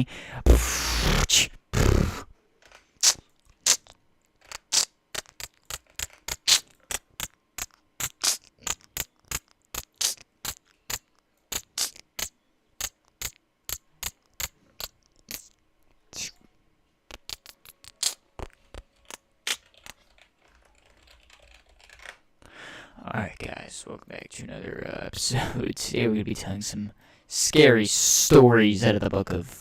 gang. Alright, guys, welcome back to another episode. Today we're going to be telling some scary stories out of the book of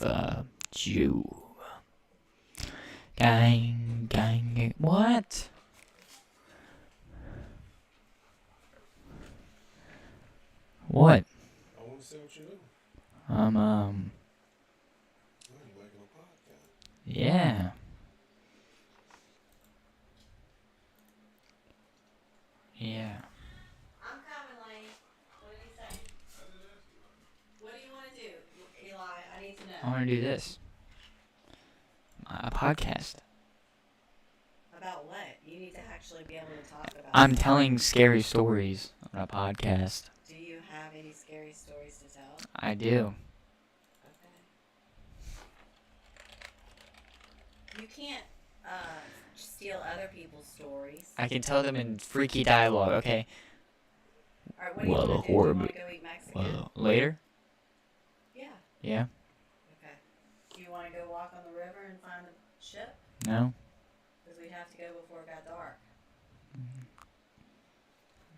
Job. Gang, what? What? I want to see what you do. Um, Oh, you're making a podcast. yeah. Yeah. I'm coming, Lane. What did he say? What do you want to do, Eli? I need to I know. want to do this. A podcast. About what? You need to actually be able to talk about I'm stuff. telling scary stories on a podcast. Do you have any scary stories to tell? I do. Okay. You can't steal other people's stories. I can tell them in freaky dialogue, okay? Alright, what do you Well, want to do? Do you want to go eat Mexican? Well, later? Yeah. Yeah? Okay. Do you want to go walk on the river and find the ship? No? Because we'd have to go before it got dark.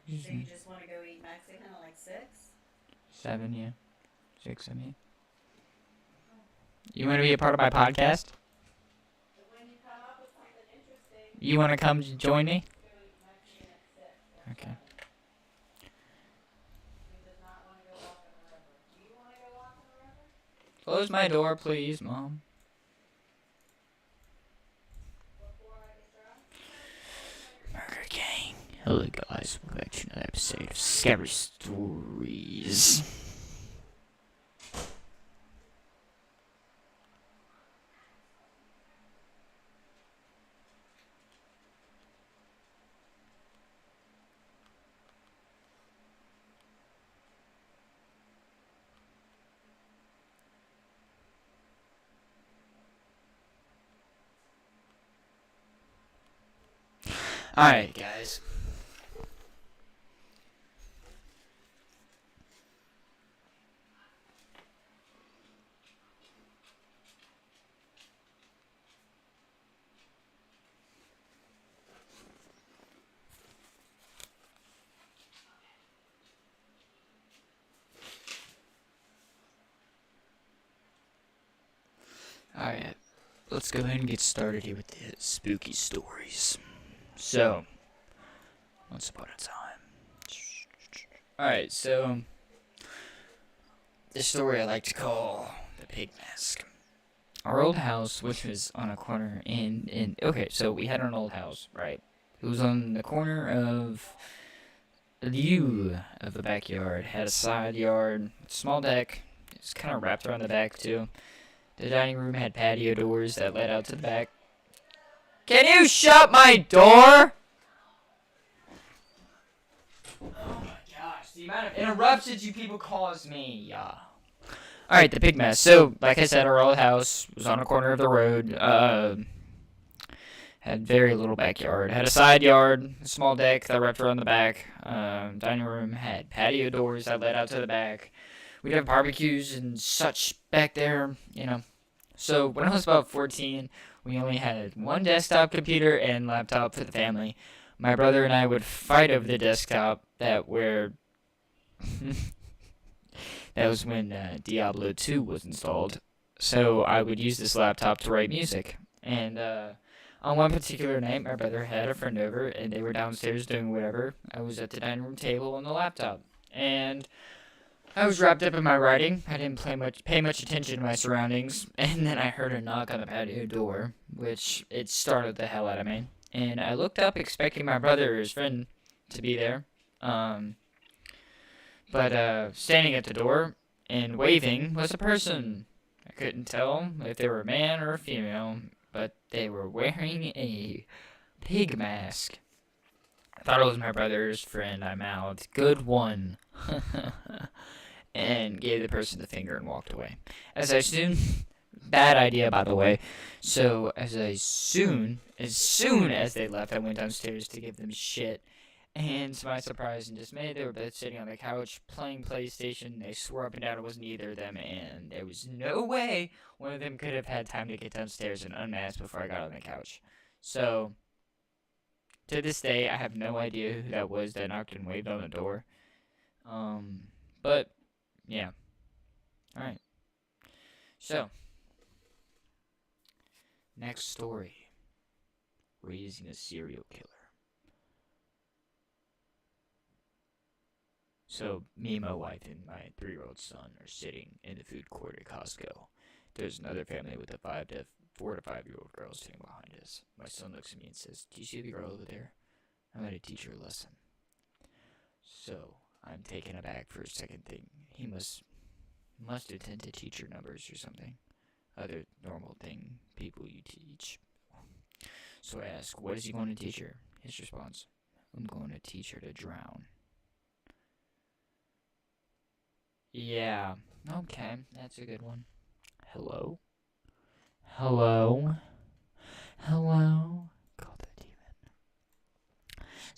So you just want to go eat Mexican at like 6? 7, yeah. 6, I mean. You want to be a part of my podcast? When you come up with something interesting, You want to come join me? go eat Mexican at 6. Okay. He does not want to go walk on the river. Do you want to go walk on the river? Close my door, please, Mom. Before I get drunk? Murder Gang. Hello, guys. Welcome back to another episode of Scary Stories. Alright, guys. Alright, let's go ahead and get started here with the spooky stories. So, once upon a time. Alright, so this story I like to call The Pig Mask. Our old house, which was on a corner okay, so we had an old house, right? It was on the corner of the view of the backyard. Had a side yard, small deck. It was kind of wrapped around the back, too. The dining room had patio doors that led out to the back. Can you shut my door? Oh my gosh, the amount of interruptions you people cause me. Alright, the pig mess. So, like I said, our old house was on a corner of the road. Had very little backyard. Had a side yard, a small deck that wrapped around the back. Dining room had patio doors that led out to the back. We'd have barbecues and such back there, you know. So, when I was about 14, we only had one desktop computer and laptop for the family. My brother and I would fight over the desktop that was when Diablo 2 was installed. So I would use this laptop to write music. And on one particular night, my brother had a friend over, and they were downstairs doing whatever. I was at the dining room table on the laptop. And I was wrapped up in my writing. I didn't pay much attention to my surroundings. And then I heard a knock on the patio door, which it startled the hell out of me. And I looked up expecting my brother or his friend to be there. But standing at the door and waving was a person. I couldn't tell if they were a man or a female, but they were wearing a pig mask. I thought it was my brother's friend. I mouthed, "Good one," and gave the person the finger and walked away. As I soon Bad idea, by the way. So as soon as they left, I went downstairs to give them shit. And to my surprise and dismay, they were both sitting on the couch playing PlayStation. They swore up and down it wasn't either of them, and there was no way one of them could have had time to get downstairs and unmask before I got on the couch. So, to this day, I have no idea who that was that knocked and waved on the door. But, yeah. Alright. So, next story. Raising a serial killer. So, me and my wife and my 3-year-old son are sitting in the food court at Costco. There's another family with a 4 to 5-year-old girl sitting behind us. My son looks at me and says, "Do you see the girl over there? I'm going to teach her a lesson." So, I'm taken aback for a second, thinking he must attend to teacher numbers or something. Other normal thing people you teach. So I ask, "What is he going to teach her?" His response, "I'm going to teach her to drown." Yeah, okay, that's a good one. Hello? Hello?